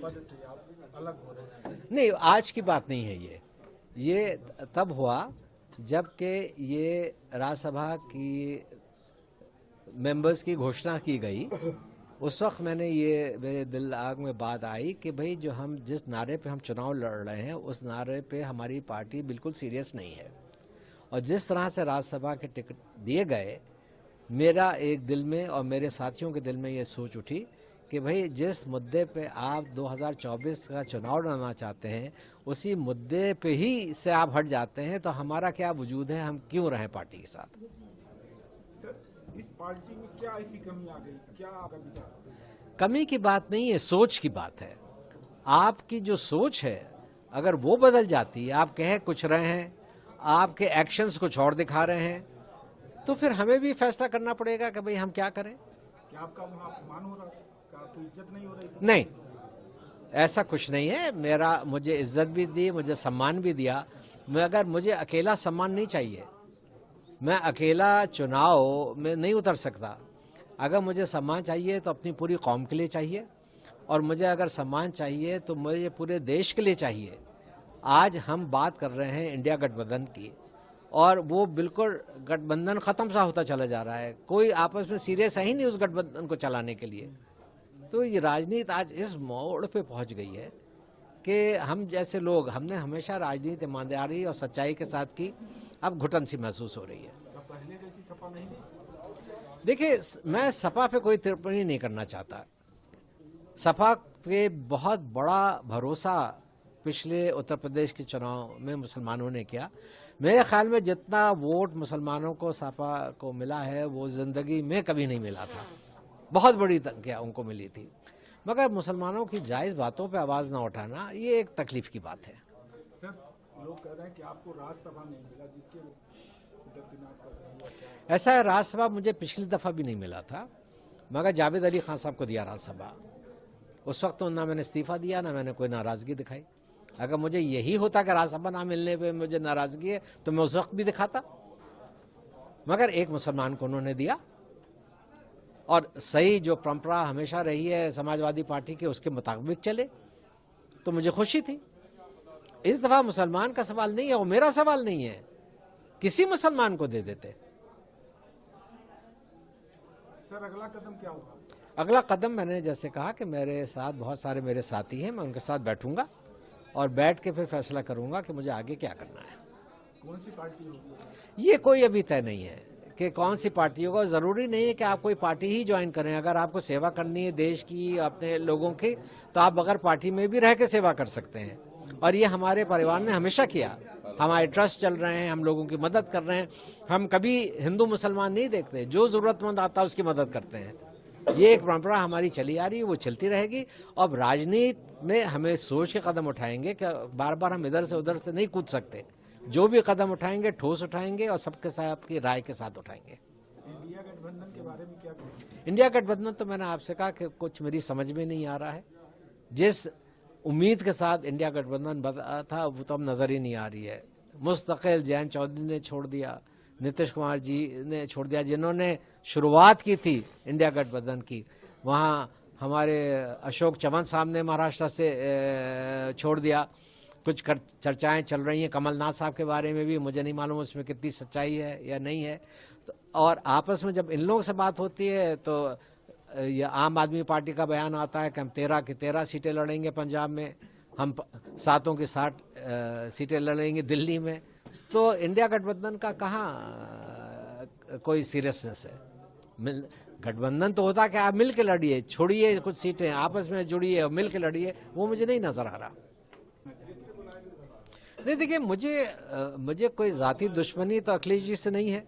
पद से आप अलग हो रहे हैं? नहीं, आज की बात नहीं है ये तब हुआ जबकि ये राज्यसभा की मेंबर्स की घोषणा की गई। उस वक्त मेरे दिल आग में बात आई कि भाई जो हम जिस नारे पे हम चुनाव लड़ रहे हैं उस नारे पे हमारी पार्टी बिल्कुल सीरियस नहीं है। और जिस तरह से राज्यसभा के टिकट दिए गए, मेरा एक दिल में और मेरे साथियों के दिल में ये सोच उठी कि भाई जिस मुद्दे पे आप 2024 का चुनाव लड़ना चाहते हैं उसी मुद्दे पे ही से आप हट जाते हैं तो हमारा क्या वजूद है, हम क्यों रहें पार्टी के साथ। इस पार्टी में क्या ऐसी कमी आ गई, क्या आपका विचार? कमी की बात नहीं है, सोच की बात है। आपकी जो सोच है अगर वो बदल जाती है, आप कह कुछ रहे हैं, आपके एक्शंस कुछ और दिखा रहे हैं, तो फिर हमें भी फैसला करना पड़ेगा कि भाई हम क्या करें। क्या आपका वहाँ अपमान हो रहा है? क्या आपकी इज्जत नहीं हो रही थी? नहीं, ऐसा कुछ नहीं है। मुझे इज्जत भी दी, मुझे सम्मान भी दिया, मगर मुझे अकेला सम्मान नहीं चाहिए। मैं अकेला चुनाव में नहीं उतर सकता। अगर मुझे सम्मान चाहिए तो अपनी पूरी कौम के लिए चाहिए, और मुझे अगर सम्मान चाहिए तो मुझे पूरे देश के लिए चाहिए। आज हम बात कर रहे हैं इंडिया गठबंधन की, और वो बिल्कुल गठबंधन ख़त्म सा होता चला जा रहा है। कोई आपस में सीरियस है ही नहीं उस गठबंधन को चलाने के लिए। तो ये राजनीति आज इस मोड़ पे पहुंच गई है कि हम जैसे लोग, हमने हमेशा राजनीति ईमानदारी और सच्चाई के साथ की, अब घुटन सी महसूस हो रही है। पहले जैसी सपा नहीं थी? देखिए, मैं सपा पे कोई टिप्पणी नहीं करना चाहता। सपा पे बहुत बड़ा भरोसा पिछले उत्तर प्रदेश के चुनाव में मुसलमानों ने किया। मेरे ख्याल में जितना वोट मुसलमानों को सपा को मिला है वो जिंदगी में कभी नहीं मिला था। बहुत बड़ी संख्या उनको मिली थी। मगर मुसलमानों की जायज़ बातों पे आवाज़ ना उठाना ये एक तकलीफ की बात है। सर, लोग कह रहे हैं कि आपको राज्यसभा नहीं मिला, जिसके दरकिनार कर रहे हैं। ऐसा है, राज्यसभा मुझे पिछली दफ़ा भी नहीं मिला था, मगर जावेद अली खान साहब को दिया राज्यसभा। उस वक्त तो ना मैंने इस्तीफ़ा दिया, ना मैंने कोई नाराज़गी दिखाई। अगर मुझे यही होता कि राज्यसभा ना मिलने पे मुझे नाराज़गी है तो मैं उस वक्त भी दिखाता। मगर एक मुसलमान को उन्होंने दिया, और सही जो परंपरा हमेशा रही है समाजवादी पार्टी के, उसके मुताबिक चले, तो मुझे खुशी थी। इस दफ़ा मुसलमान का सवाल नहीं है, वो मेरा सवाल नहीं है, किसी मुसलमान को दे देते। सर, अगला कदम क्या होगा? अगला कदम मैंने जैसे कहा कि मेरे साथ बहुत सारे मेरे साथी हैं, मैं उनके साथ बैठूंगा और बैठ के फिर फैसला करूंगा कि मुझे आगे क्या करना है। कौन सी पार्टी होगी? ये कोई अभी तय नहीं है कि कौन सी पार्टी होगा। ज़रूरी नहीं है कि आप कोई पार्टी ही ज्वाइन करें। अगर आपको सेवा करनी है देश की, अपने लोगों की, तो आप बगैर पार्टी में भी रह के सेवा कर सकते हैं। और ये हमारे परिवार ने हमेशा किया। हमारे ट्रस्ट चल रहे हैं, हम लोगों की मदद कर रहे हैं। हम कभी हिंदू मुसलमान नहीं देखते, जो ज़रूरतमंद आता है उसकी मदद करते हैं। ये एक परंपरा हमारी चली आ रही है, वो चलती रहेगी। अब राजनीति में हमें सोच के कदम उठाएंगे कि बार बार हम इधर से उधर से नहीं कूद सकते। जो भी कदम उठाएंगे ठोस उठाएंगे और सबके साथ की राय के साथ उठाएंगे। इंडिया गठबंधन के बारे में क्या कहेंगे? इंडिया गठबंधन तो मैंने आपसे कहा कि कुछ मेरी समझ में नहीं आ रहा है। जिस उम्मीद के साथ इंडिया गठबंधन बना था वो तो अब नजर ही नहीं आ रही है। मुस्तकिल जयंत चौधरी ने छोड़ दिया, नीतीश कुमार जी ने छोड़ दिया, जिन्होंने शुरुआत की थी इंडिया गठबंधन की। वहाँ हमारे अशोक चव्हाण साहब ने महाराष्ट्र से छोड़ दिया। कुछ चर्चाएं चल रही हैं कमलनाथ साहब के बारे में भी, मुझे नहीं मालूम उसमें कितनी सच्चाई है या नहीं है। और आपस में जब इन लोगों से बात होती है तो ये आम आदमी पार्टी का बयान आता है कि हम 13 की 13 सीटें लड़ेंगे पंजाब में, हम 7 की 7 सीटें लड़ेंगे दिल्ली में। तो इंडिया गठबंधन का कहाँ कोई सीरियसनेस है। गठबंधन तो होता कि आप मिल के लड़िए, छोड़िए कुछ सीटें, आपस में जुड़िए और मिल के लड़िए, वो मुझे नहीं नजर आ रहा। नहीं, देखिए, मुझे कोई ज़ाती दुश्मनी तो अखिलेश जी से नहीं है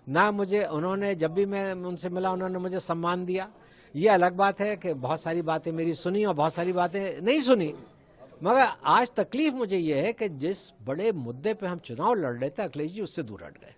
ना। मुझे उन्होंने, जब भी मैं उनसे मिला, उन्होंने मुझे सम्मान दिया। ये अलग बात है कि बहुत सारी बातें मेरी सुनी और बहुत सारी बातें नहीं सुनी। मगर आज तकलीफ मुझे ये है कि जिस बड़े मुद्दे पे हम चुनाव लड़ रहे थे, अखिलेश जी उससे दूर हट गए।